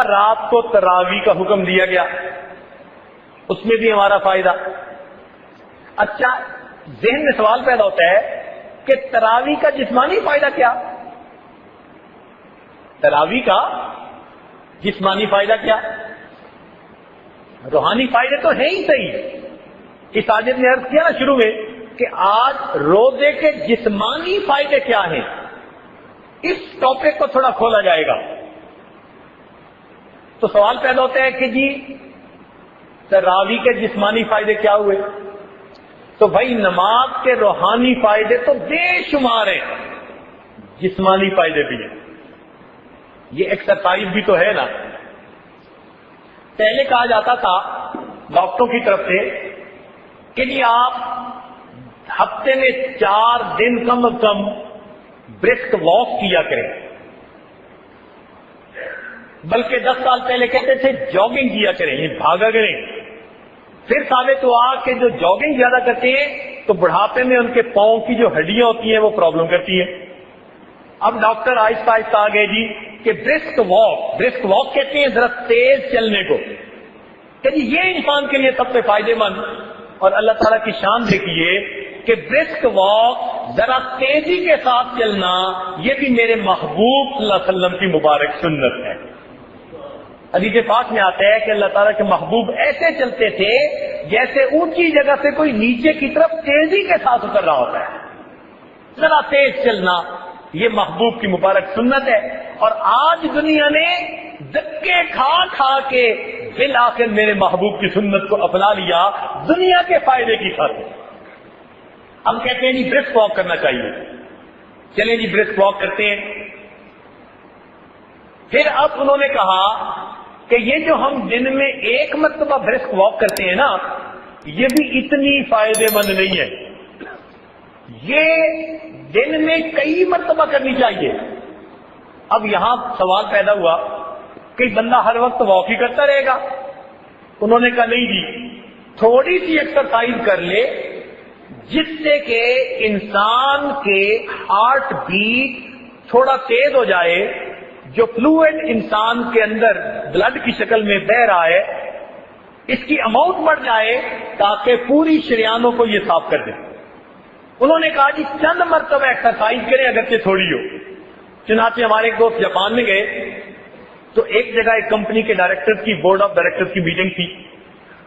رات کو تراویح کا حکم دیا گیا، اس میں بھی ہمارا فائدہ۔ اچھا، ذہن میں سوال پیدا ہوتا ہے کہ تراویح کا جسمانی فائدہ کیا؟ تراویح کا جسمانی فائدہ کیا؟ روحانی فائدے تو ہیں ہی صحیح۔ اس ساجد نے عرض کیا نا شروع میں کہ آج روزے کے جسمانی فائدے کیا ہیں، اس ٹاپک کو تھوڑا کھولا جائے گا۔ تو سوال پیدا ہوتا ہے کہ جی تراویح کے جسمانی فائدے کیا ہوئے؟ تو بھائی نماز کے روحانی فائدے تو بے شمار ہیں، جسمانی فائدے بھی ہیں۔ یہ ایکسرسائز بھی تو ہے نا۔ پہلے کہا جاتا تھا ڈاکٹروں کی طرف سے کہ جی آپ ہفتے میں 4 دن کم از کم برسک واک کیا کریں، بلکہ 10 سال پہلے کہتے تھے جاگنگ کیا کریں، یہ بھاگا کریں۔ پھر ثابت ہوا کہ جو جاگنگ زیادہ کرتے ہیں تو بڑھاپے میں ان کے پاؤں کی جو ہڈیاں ہوتی ہیں وہ پرابلم کرتی ہیں۔ اب ڈاکٹر آہستہ آہستہ آ گئے جی کہ برسک واک کہتے ہیں ذرا تیز چلنے کو، کہ جی یہ انسان کے لیے سب سے فائدہ مند۔ اور اللہ تعالیٰ کی شان دیکھیے کہ برسک واک، ذرا تیزی کے ساتھ چلنا، یہ بھی میرے محبوب صلی اللہ علیہ وسلم کی مبارک سنت ہے۔ حدیث پاک میں آتا ہے کہ اللہ تعالیٰ کے محبوب ایسے چلتے تھے جیسے اونچی جگہ سے کوئی نیچے کی طرف تیزی کے ساتھ اتر رہا ہوتا ہے۔ ذرا تیز چلنا یہ محبوب کی مبارک سنت ہے، اور آج دنیا نے دھکے کھا کھا کے بالآخر میرے محبوب کی سنت کو اپنا لیا دنیا کے فائدے کی خاطر۔ ہم کہتے ہیں جی برسک واک کرنا چاہیے، چلیں جی برسک واک کرتے ہیں۔ پھر اب انہوں نے کہا کہ یہ جو ہم دن میں ایک مرتبہ برسک واک کرتے ہیں نا، یہ بھی اتنی فائدے مند نہیں ہے، یہ دن میں کئی مرتبہ کرنی چاہیے۔ اب یہاں سوال پیدا ہوا کہ بندہ ہر وقت واک ہی کرتا رہے گا؟ انہوں نے کہا نہیں جی، تھوڑی سی ایکسرسائز کر لے جس سے کہ انسان کے ہارٹ بیٹ تھوڑا تیز ہو جائے، جو فلوئڈ انسان کے اندر بلڈ کی شکل میں بہ رہا ہے اس کی اماؤنٹ بڑھ جائے تاکہ پوری شریانوں کو یہ صاف کر دے۔ انہوں نے کہا جی چند مرتبہ ایکسرسائز کریں اگرچہ تھوڑی ہو۔ چنانچہ ہمارے ایک دوست جاپان میں گئے تو ایک جگہ ایک کمپنی کے ڈائریکٹر کی بورڈ آف ڈائریکٹر کی میٹنگ تھی۔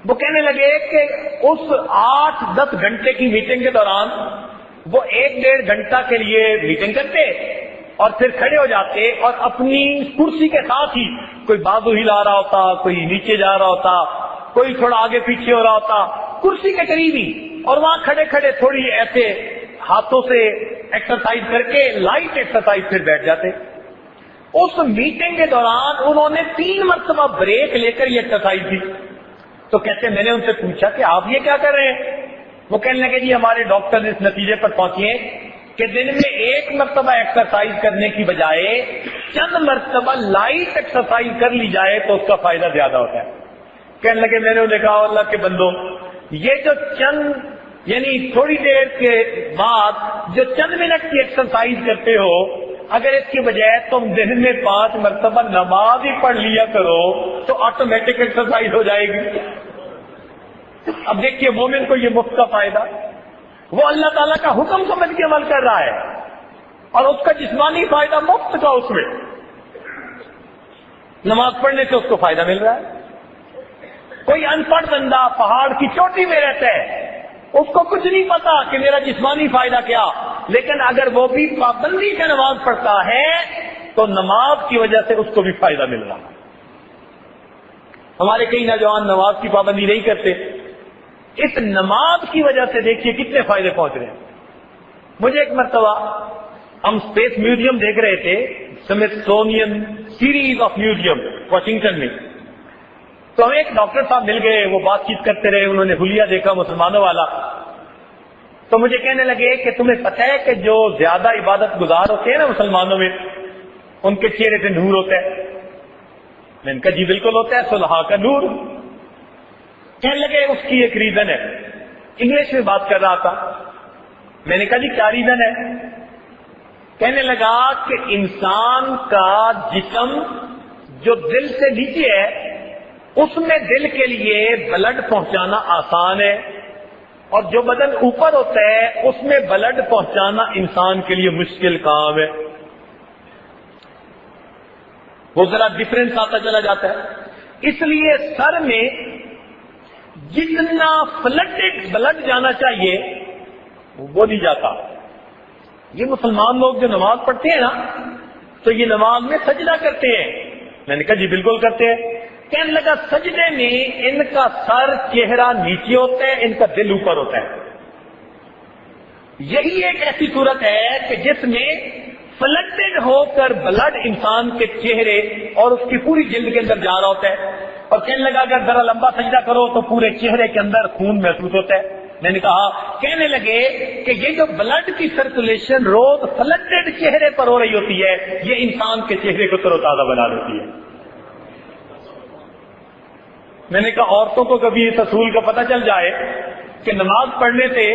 وہ کہنے لگے کہ اس 8-10 گھنٹے کی میٹنگ کے دوران وہ 1-1.5 گھنٹہ کے لیے میٹنگ کرتے اور پھر کھڑے ہو جاتے اور اپنی کرسی کے ساتھ ہی کوئی بازو ہلا رہا ہوتا، کوئی نیچے جا رہا ہوتا، کوئی تھوڑا آگے پیچھے ہو رہا ہوتا کرسی کے قریب ہی، اور وہاں کھڑے کھڑے تھوڑی ایسے ہاتھوں سے ایکسرسائز کر کے لائٹ ایکسرسائز پھر بیٹھ جاتے۔ اس میٹنگ کے دوران انہوں نے 3 مرتبہ بریک لے کر یہ ایکسرسائز کی۔ تو کہتے میں نے ان سے پوچھا کہ آپ یہ کیا کر رہے ہیں؟ وہ کہنے لگے جی ہمارے ڈاکٹر اس نتیجے پر پہنچے کہ دن میں 1 مرتبہ ایکسرسائز کرنے کی بجائے چند مرتبہ لائٹ ایکسرسائز کر لی جائے تو اس کا فائدہ زیادہ ہوتا ہے۔ کہنے لگے میں نے انہیں کہا اللہ کے بندوں، یہ جو چند یعنی تھوڑی دیر کے بعد جو چند منٹ کی ایکسرسائز کرتے ہو، اگر اس کی بجائے تم دن میں 5 مرتبہ نماز ہی پڑھ لیا کرو تو آٹومیٹک ایکسرسائز ہو جائے گی۔ اب دیکھیے مومن کو یہ مفت کا فائدہ، وہ اللہ تعالیٰ کا حکم سمجھ کے عمل کر رہا ہے اور اس کا جسمانی فائدہ مفت کا، اس میں نماز پڑھنے سے اس کو فائدہ مل رہا ہے۔ کوئی ان پڑھ بندہ پہاڑ کی چوٹی میں رہتا ہے، اس کو کچھ نہیں پتا کہ میرا جسمانی فائدہ کیا، لیکن اگر وہ بھی پابندی سے نماز پڑھتا ہے تو نماز کی وجہ سے اس کو بھی فائدہ مل رہا ہے۔ ہمارے کئی نوجوان نماز کی پابندی نہیں کرتے، اس نماز کی وجہ سے دیکھیے کتنے فائدے پہنچ رہے ہیں۔ مجھے ایک مرتبہ ہم اسپیس میوزیم دیکھ رہے تھے، Smithsonian series of museum Washington میں، تو ہمیں ایک ڈاکٹر صاحب مل گئے، وہ بات چیت کرتے رہے، انہوں نے حلیہ دیکھا مسلمانوں والا، تو مجھے کہنے لگے کہ تمہیں پتہ ہے کہ جو زیادہ عبادت گزار ہوتے ہیں نا مسلمانوں میں، ان کے چہرے پہ نور ہوتا ہے؟ میں نے کہا جی بالکل ہوتا ہے، صلحاء کا نور۔ کہنے لگے اس کی ایک ریزن ہے، انگلش میں بات کر رہا تھا۔ میں نے کہا جی کیا ریزن ہے؟ کہنے لگا کہ انسان کا جسم جو دل سے نیچے ہے اس میں دل کے لیے بلڈ پہنچانا آسان ہے، اور جو بدن اوپر ہوتا ہے اس میں بلڈ پہنچانا انسان کے لیے مشکل کام ہے. وہ ذرا ڈفرینس آتا چلا جاتا ہے. اس لیے سر میں جتنا فلڈڈ بلڈ جانا چاہیے وہ نہیں جاتا. یہ مسلمان لوگ جو نماز پڑھتے ہیں نا تو یہ نماز میں سجدہ کرتے ہیں. میں نے کہا جی بالکل کرتے ہیں. کہنے لگا سجدے میں ان کا سر چہرہ نیچے ہوتا ہے، ان کا دل اوپر ہوتا ہے. یہی ایک ایسی صورت ہے کہ جس میں فلڈڈ ہو کر بلڈ انسان کے چہرے اور اس کی پوری جلد کے اندر جا رہا ہوتا ہے. اور کہنے لگا اگر ذرا لمبا سجدہ کرو تو پورے چہرے کے اندر خون محسوس ہوتا ہے. میں نے کہا، کہنے لگے کہ یہ جو بلڈ کی سرکولیشن روز فلڈڈ چہرے پر ہو رہی ہوتی ہے یہ انسان کے چہرے کو تر و تازہ بنا دیتی ہے. میں نے کہا عورتوں کو کبھی اس اصول کا پتہ چل جائے کہ نماز پڑھنے سے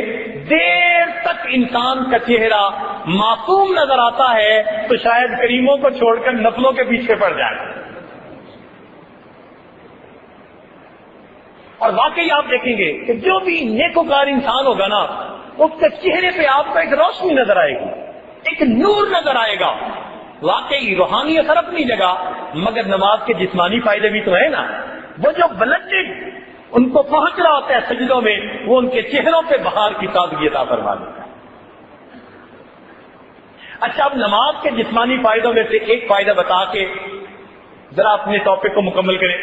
دیر تک انسان کا چہرہ معصوم نظر آتا ہے تو شاید کریموں کو چھوڑ کر نفلوں کے پیچھے پڑ جائے. اور واقعی آپ دیکھیں گے کہ جو بھی نیکوکار انسان ہوگا نا اس کے چہرے پہ آپ کو ایک روشنی نظر آئے گی، ایک نور نظر آئے گا. واقعی روحانی اثر اپنی جگہ، مگر نماز کے جسمانی فائدے بھی تو ہے نا. وہ جو بلڈڈ ان کو پہنچ رہا ہوتا ہے سجدوں میں وہ ان کے چہروں پہ بہار کی تازگی عطا فرما دیتا ہے. اچھا، اب نماز کے جسمانی فائدوں میں سے ایک فائدہ بتا کے ذرا اپنے ٹاپک کو مکمل کریں.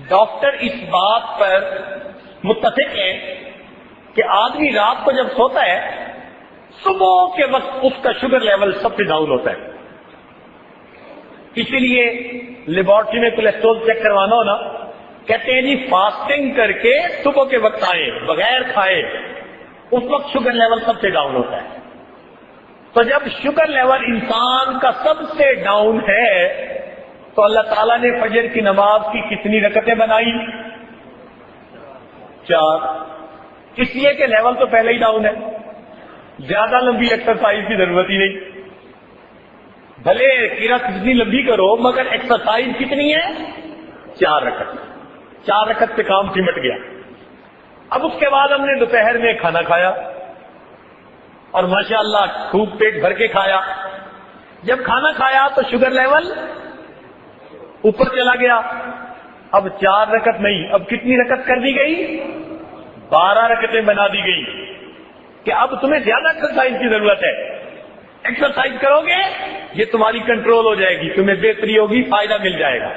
ڈاکٹر اس بات پر متفق ہے کہ آدمی رات کو جب سوتا ہے صبح کے وقت اس کا شوگر لیول سب سے ڈاؤن ہوتا ہے. اسی لیے لیبارٹری میں کولیسٹرول چیک کروانا ہو نا کہتے ہیں جی فاسٹنگ کر کے صبح کے وقت آئے بغیر کھائے، اس وقت شوگر لیول سب سے ڈاؤن ہوتا ہے. تو جب شوگر لیول انسان کا سب سے ڈاؤن ہے تو اللہ تعالیٰ نے فجر کی نماز کی کتنی رکعتیں بنائی؟ 4. اس لیے کہ لیول تو پہلے ہی ڈاؤن ہے، زیادہ لمبی ایکسرسائز کی ضرورت ہی نہیں. بھلے قرات کتنی لمبی کرو مگر ایکسرسائز کتنی ہے؟ 4 رکعت. 4 رکعت سے کام سمٹ گیا. اب اس کے بعد ہم نے دوپہر میں کھانا کھایا اور ماشاءاللہ خوب پیٹ بھر کے کھایا. جب کھانا کھایا تو شوگر لیول اوپر چلا گیا. اب 4 رکعت نہیں، اب کتنی رکعت کر دی گئی؟ 12 رکعتیں بنا دی گئی کہ اب تمہیں زیادہ ایکسرسائز کی ضرورت ہے. ایکسرسائز کرو گے یہ تمہاری کنٹرول ہو جائے گی، تمہیں بہتری ہوگی، فائدہ مل جائے گا.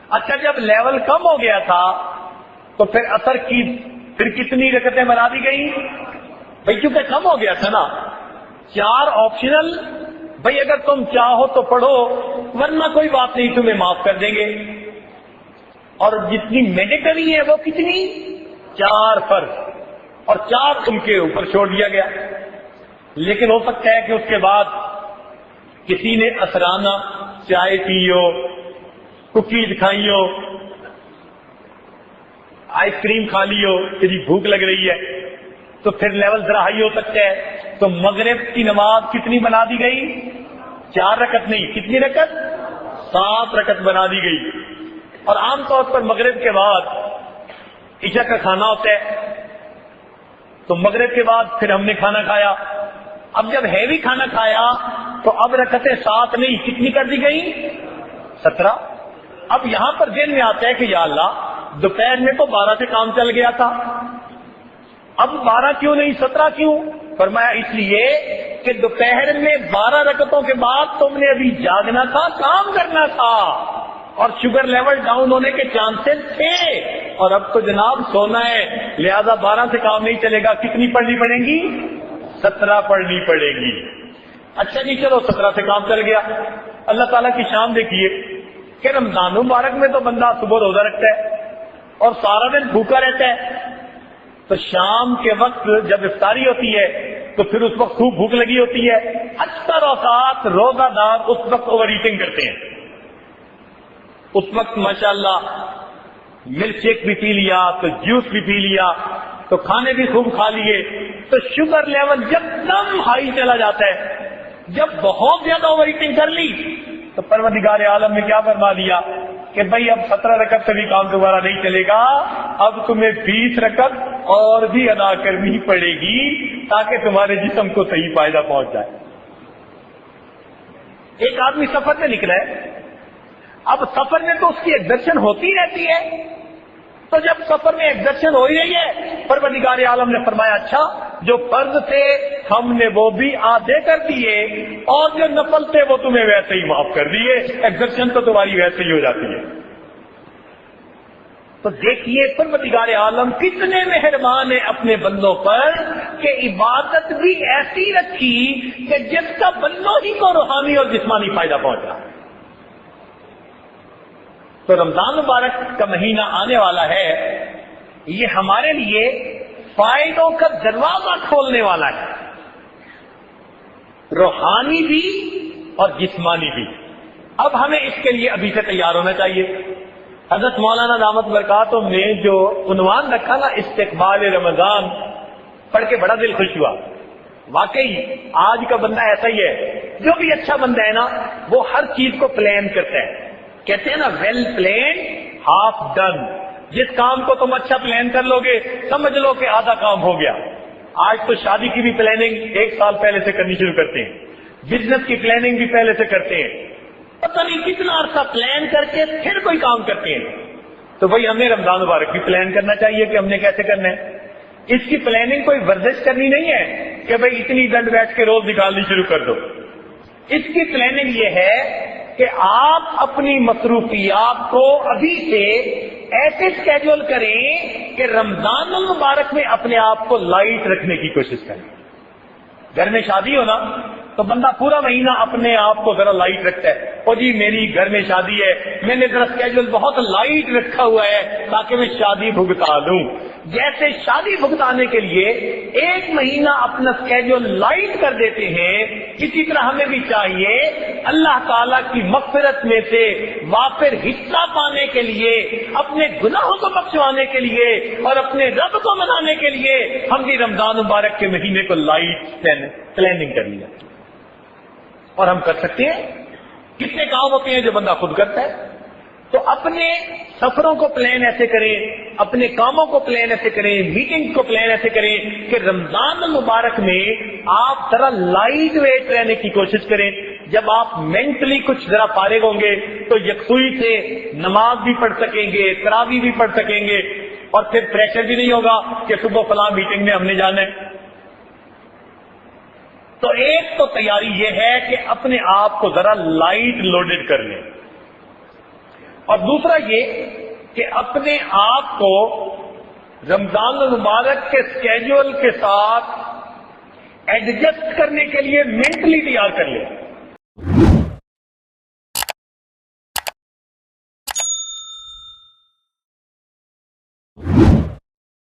اچھا، جب لیول کم ہو گیا تھا تو پھر اثر کی پھر کتنی رکعتیں بنا دی گئی؟ بھائی کیونکہ کم ہو گیا تھا نا. 4 آپشنل، بھائی اگر تم چاہو تو پڑھو ورنہ کوئی بات نہیں تمہیں معاف کر دیں گے. اور جتنی میڈیکلی ہے وہ کتنی؟ 4 فرض اور 4 ان کے اوپر چھوڑ دیا گیا. لیکن ہو سکتا ہے کہ اس کے بعد کسی نے اثرانہ چائے پی ہو، کوکیز کھائی ہو، آئس کریم کھا لی ہو، تیری بھوک لگ رہی ہے تو پھر لیول ذرا ہائی ہو سکتا ہے. تو مغرب کی نماز کتنی بنا دی گئی؟ 4 رکعت نہیں، کتنی رکعت؟ 7 رکعت بنا دی گئی. اور عام طور پر مغرب کے بعد عشاء کا کھانا ہوتا ہے تو مغرب کے بعد پھر ہم نے کھانا کھایا. اب جب ہیوی کھانا کھایا تو اب رکعتیں 7 نہیں، کتنی کر دی گئی؟ 17. اب یہاں پر ذہن میں آتا ہے کہ یا اللہ دوپہر میں تو 12 سے کام چل گیا تھا، اب 12 کیوں نہیں 17 کیوں؟ فرمایا اس لیے کہ دوپہر میں 12 رکعتوں کے بعد تم نے ابھی جاگنا تھا، کام کرنا تھا اور شوگر لیول ڈاؤن ہونے کے چانسز تھے، اور اب تو جناب سونا ہے لہذا 12 سے کام نہیں چلے گا. کتنی پڑھنی پڑے گی؟ 17 پڑھنی پڑے گی. اچھا جی چلو 17 سے کام چل گیا. اللہ تعالیٰ کی شان دیکھیے کہ رمضان مبارک میں تو بندہ صبح روزہ رکھتا ہے اور سارا دن بھوکا رہتا ہے، تو شام کے وقت جب افطاری ہوتی ہے تو پھر اس وقت خوب بھوک لگی ہوتی ہے. اکثر اوقات روزہ دار اس وقت اوور ایٹنگ کرتے ہیں. اس وقت ماشاءاللہ ملک شیک بھی پی لیا تو جوس بھی پی لیا تو کھانے بھی خوب کھا لیے، تو شوگر لیول جب دم ہائی چلا جاتا ہے جب بہت زیادہ اوور ایٹنگ کر لی تو پروردگار عالم نے کیا فرما دیا کہ بھائی اب 17 رکعت سے بھی کام دوبارہ نہیں چلے گا، اب تمہیں 20 رکعت اور بھی ادا کرنی پڑے گی تاکہ تمہارے جسم کو صحیح فائدہ پہنچ جائے۔ ایک آدمی سفر میں نکلا ہے، اب سفر میں تو اس کی ایگزرشن ہوتی رہتی ہے، تو جب سفر میں ایگزرشن ہو ہی رہی ہے، پروردگار عالم نے فرمایا اچھا جو فرض تھے ہم نے وہ بھی آدھے کر دیے اور جو نفل تھے وہ تمہیں ویسے ہی معاف کر دیے، ایگزرشن تو تمہاری ویسے ہی ہو جاتی ہے۔ تو دیکھیے پروردگار عالم کتنے مہربان ہیں اپنے بندوں پر کہ عبادت بھی ایسی رکھی کہ جس کا بندوں ہی کو روحانی اور جسمانی فائدہ پہنچا۔ تو رمضان مبارک کا مہینہ آنے والا ہے، یہ ہمارے لیے فائدوں کا دروازہ کھولنے والا ہے، روحانی بھی اور جسمانی بھی۔ اب ہمیں اس کے لیے ابھی سے تیار ہونا چاہیے۔ حضرت مولانا دامت برکاتہم نے جو عنوان رکھا نا استقبال رمضان، پڑھ کے بڑا دل خوش ہوا۔ واقعی آج کا بندہ ایسا ہی ہے، جو بھی اچھا بندہ ہے نا وہ ہر چیز کو پلان کرتا ہے، کہتے ہیں نا ویل پلان ہاف ڈن۔ جس کام کو تم اچھا پلان کر لو گے سمجھ لو کہ آدھا کام ہو گیا۔ آج تو شادی کی بھی پلاننگ 1 سال پہلے سے کرنی شروع کرتے ہیں، بزنس کی پلاننگ بھی پہلے سے کرتے ہیں، پتہ نہیں کتنا عرصہ پلان کر کے پھر کوئی کام کرتے ہیں۔ تو بھائی ہمیں رمضان مبارک بھی پلان کرنا چاہیے کہ ہم نے کیسے کرنا ہے۔ اس کی پلاننگ کوئی ورزش کرنی نہیں ہے کہ بھئی اتنی گھنٹ بیٹھ کے روز نکالنی شروع کر دو۔ اس کی پلاننگ یہ ہے کہ آپ اپنی مصروفیات کو ابھی سے ایسے اسکیڈول کریں کہ رمضان المبارک میں اپنے آپ کو لائٹ رکھنے کی کوشش کریں۔ گھر میں شادی ہونا تو بندہ پورا مہینہ اپنے آپ کو ذرا لائٹ رکھتا ہے، او جی میری گھر میں شادی ہے، میں نے ذرا اسکیڈول بہت لائٹ رکھا ہوا ہے تاکہ میں شادی بھگتا لوں۔ جیسے شادی بھگتانے کے لیے 1 مہینہ اپنا اسکیڈول لائٹ کر دیتے ہیں، اسی طرح ہمیں بھی چاہیے اللہ تعالیٰ کی مغفرت میں سے وافر حصہ پانے کے لیے، اپنے گناہوں کو بخشوانے کے لیے اور اپنے رب کو منانے کے لیے ہم بھی رمضان مبارک کے مہینے کو لائٹ پلاننگ کر لیا۔ اور ہم کر سکتے ہیں، کتنے کام ہوتے ہیں جو بندہ خود کرتا ہے۔ تو اپنے سفروں کو پلان ایسے کریں، اپنے کاموں کو پلان ایسے کریں، میٹنگ کو پلان ایسے کریں کہ رمضان المبارک میں آپ ذرا لائٹ ویٹ رہنے کی کوشش کریں۔ جب آپ مینٹلی کچھ ذرا فارغ ہوں گے تو یکسوئی سے نماز بھی پڑھ سکیں گے، تراویح بھی پڑھ سکیں گے، اور پھر پریشر بھی نہیں ہوگا کہ صبح فلاں میٹنگ میں ہم نے جانا ہے۔ تو ایک تو تیاری یہ ہے کہ اپنے آپ کو ذرا لائٹ لوڈڈ کر لیں، اور دوسرا یہ کہ اپنے آپ کو رمضان المبارک کے اسکیڈول کے ساتھ ایڈجسٹ کرنے کے لیے مینٹلی تیار کر لیں۔